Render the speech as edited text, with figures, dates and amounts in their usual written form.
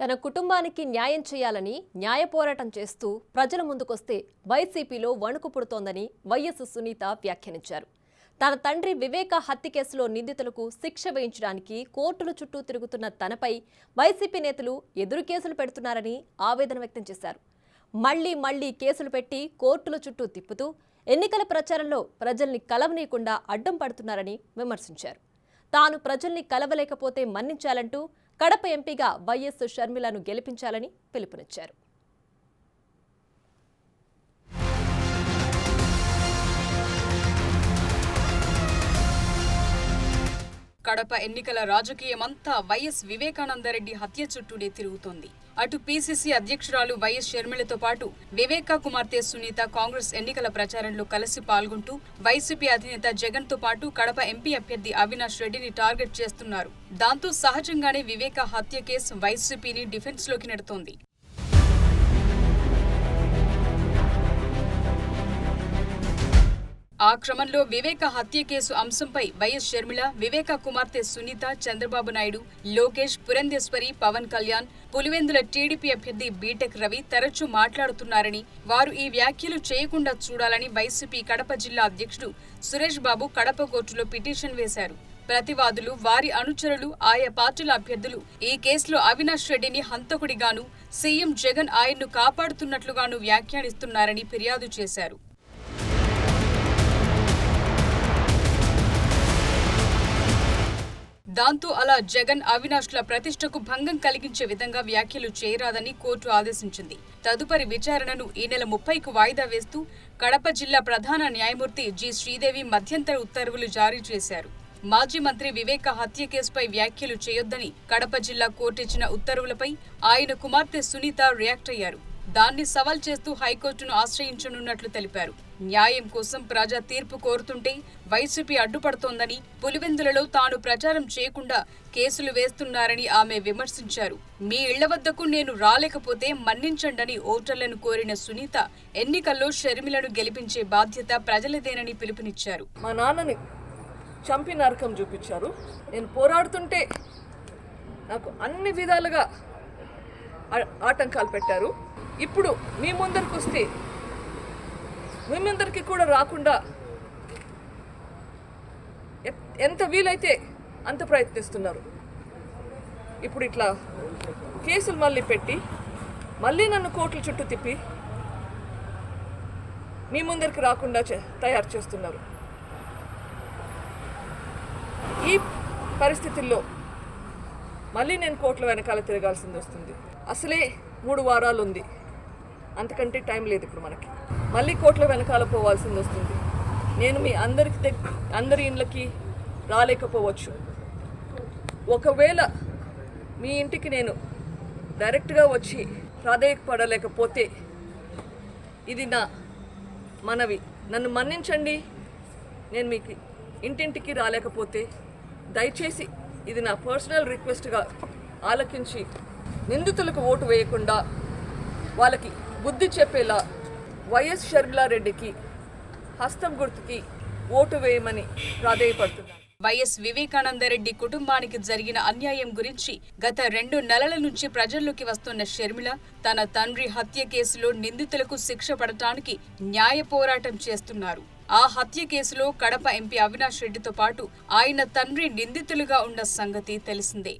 తన కుటుంబానికి న్యాయం చేయాలని న్యాయ పోరాటం చేస్తూ ప్రజల ముందుకొస్తే వైసీపీలో వణుకు పుడుతోందని వైఎస్ సునీత వ్యాఖ్యానించారు. తన తండ్రి వివేక హత్య కేసులో నిందితులకు శిక్ష వేయించడానికి కోర్టుల చుట్టూ తిరుగుతున్న తనపై వైసీపీ నేతలు ఎదురు కేసులు పెడుతున్నారని ఆవేదన వ్యక్తం చేశారు. మళ్లీ కేసులు పెట్టి కోర్టుల చుట్టూ తిప్పుతూ ఎన్నికల ప్రచారంలో ప్రజల్ని కలవనీయకుండా అడ్డం పడుతున్నారని విమర్శించారు. తాను ప్రజల్ని కలవలేకపోతే మన్నించాలంటూ కడప ఎంపీగా వైఎస్ షర్మిలను గెలిపించాలని పిలుపునిచ్చారు. కడప ఎన్నికల రాజకీయమంతా వైఎస్ వివేకానందరెడ్డి హత్య చుట్టూనే తిరుగుతోంది. అటు పీసీసీ అధ్యక్షురాలు వైఎస్ షర్మిలతో పాటు వివేకా కుమార్తె సునీత కాంగ్రెస్ ఎన్నికల ప్రచారంలో కలిసి పాల్గొంటూ వైసీపీ అధినేత జగన్ తో పాటు కడప ఎంపీ అభ్యర్థి అవినాష్ రెడ్డిని టార్గెట్ చేస్తున్నారు. దాంతో సహజంగానే వివేకా హత్య కేసు వైసీపీని డిఫెన్స్ లోకి నెడుతోంది. ఆ క్రమంలో వివేక హత్య కేసు అంశంపై వైఎస్ షర్మిల, వివేక కుమార్తె సునీత, చంద్రబాబు నాయుడు, లోకేష్, పురంధేశ్వరి, పవన్ కళ్యాణ్, పులివెందుల టీడీపీ అభ్యర్థి బీటెక్ రవి తరచూ మాట్లాడుతున్నారని, వారు ఈ వ్యాఖ్యలు చేయకుండా చూడాలని వైసీపీ కడప జిల్లా అధ్యక్షుడు సురేష్ బాబు కడప కోర్టులో పిటిషన్ వేశారు. ప్రతివాదులు, వారి అనుచరులు, ఆయా పార్టీల అభ్యర్థులు ఈ కేసులో అవినాష్ రెడ్డిని హంతకుడిగాను, సీఎం జగన్ ఆయన్ను కాపాడుతున్నట్లుగాను వ్యాఖ్యానిస్తున్నారని ఫిర్యాదు చేశారు. దాంతో అలా జగన్, అవినాష్ల ప్రతిష్టకు భంగం కలిగించే విధంగా వ్యాఖ్యలు చేయరాదని కోర్టు ఆదేశించింది. తదుపరి విచారణను ఈ నెల 30కు వాయిదా వేస్తూ కడప జిల్లా ప్రధాన న్యాయమూర్తి జి. శ్రీదేవి మధ్యంతర ఉత్తర్వులు జారీ చేశారు. మాజీ మంత్రి వివేక హత్య కేసుపై వ్యాఖ్యలు చేయొద్దని కడప జిల్లా కోర్టు ఇచ్చిన ఉత్తర్వులపై ఆయన కుమార్తె సునీత రియాక్ట్ అయ్యారు. దాన్ని సవాల్ చేస్తూ హైకోర్టును ఆశ్రయించనున్నట్లు తెలిపారు. న్యాయం కోసం ప్రజా తీర్పు కోరుతుంటే వైసీపీ అడ్డుపడుతోందని, పులివెందులలో తాను ప్రచారం చేయకుండా కేసులు వేస్తున్నారని ఆమె విమర్శించారు. మీ ఇళ్ల వద్దకు నేను రాలేకపోతే మన్నించండని ఓటర్లను కోరిన సునీత ఎన్నికల్లో షర్మిలను గెలిపించే బాధ్యత ప్రజలదేనని పిలుపునిచ్చారు. మా నాన్నని చంపి నరకం చూపించారు. నేను పోరాడుతుంటే నాకు అన్ని విధాలుగా ఆటంకాలు పెట్టారు. ఇప్పుడు మీ ముందరికి వస్తే మీ ముందరికి కూడా రాకుండా ఎంత వీలైతే అంత ప్రయత్నిస్తున్నారు. ఇప్పుడు ఇట్లా కేసులు మళ్ళీ పెట్టి మళ్ళీ నన్ను కోర్టుల చుట్టూ తిప్పి మీ ముందరికి రాకుండా తయారు చేస్తున్నారు. ఈ పరిస్థితుల్లో మళ్ళీ నేను కోర్టుల వెనకాల తిరగాల్సింది వస్తుంది. అసలే 3 వారాలు ఉంది, అంతకంటే టైం లేదు. ఇప్పుడు మనకి మళ్ళీ కోర్టుల వెనకాల పోవాల్సింది వస్తుంది. నేను మీ అందరి ఇండ్లకి రాలేకపోవచ్చు. ఒకవేళ మీ ఇంటికి నేను డైరెక్ట్గా వచ్చి ప్రాధేయపడలేకపోతే ఇది నా మనవి, నన్ను మన్నించండి. నేను మీకు ఇంటింటికి రాలేకపోతే దయచేసి ఇది నా పర్సనల్ రిక్వెస్ట్గా ఆలకించి నిందితులకు ఓటు వేయకుండా వాళ్ళకి బుద్ధి చెప్పేలా వైఎస్ షర్మిలారెడ్డికి హస్తం గుర్తుకి ఓటు వేయమని ప్రాధేయపడుతున్నాను. వైఎస్ వివేకానందరెడ్డి కుటుంబానికి జరిగిన అన్యాయం గురించి గత 2 నెలల నుంచి ప్రజల్లోకి వస్తున్న షర్మిల తన తండ్రి హత్య కేసులో నిందితులకు శిక్ష పడటానికి న్యాయ పోరాటం చేస్తున్నారు. ఆ హత్య కేసులో కడప ఎంపీ అవినాష్ రెడ్డితో పాటు ఆయన తండ్రి నిందితులుగా ఉన్న సంగతి తెలిసిందే.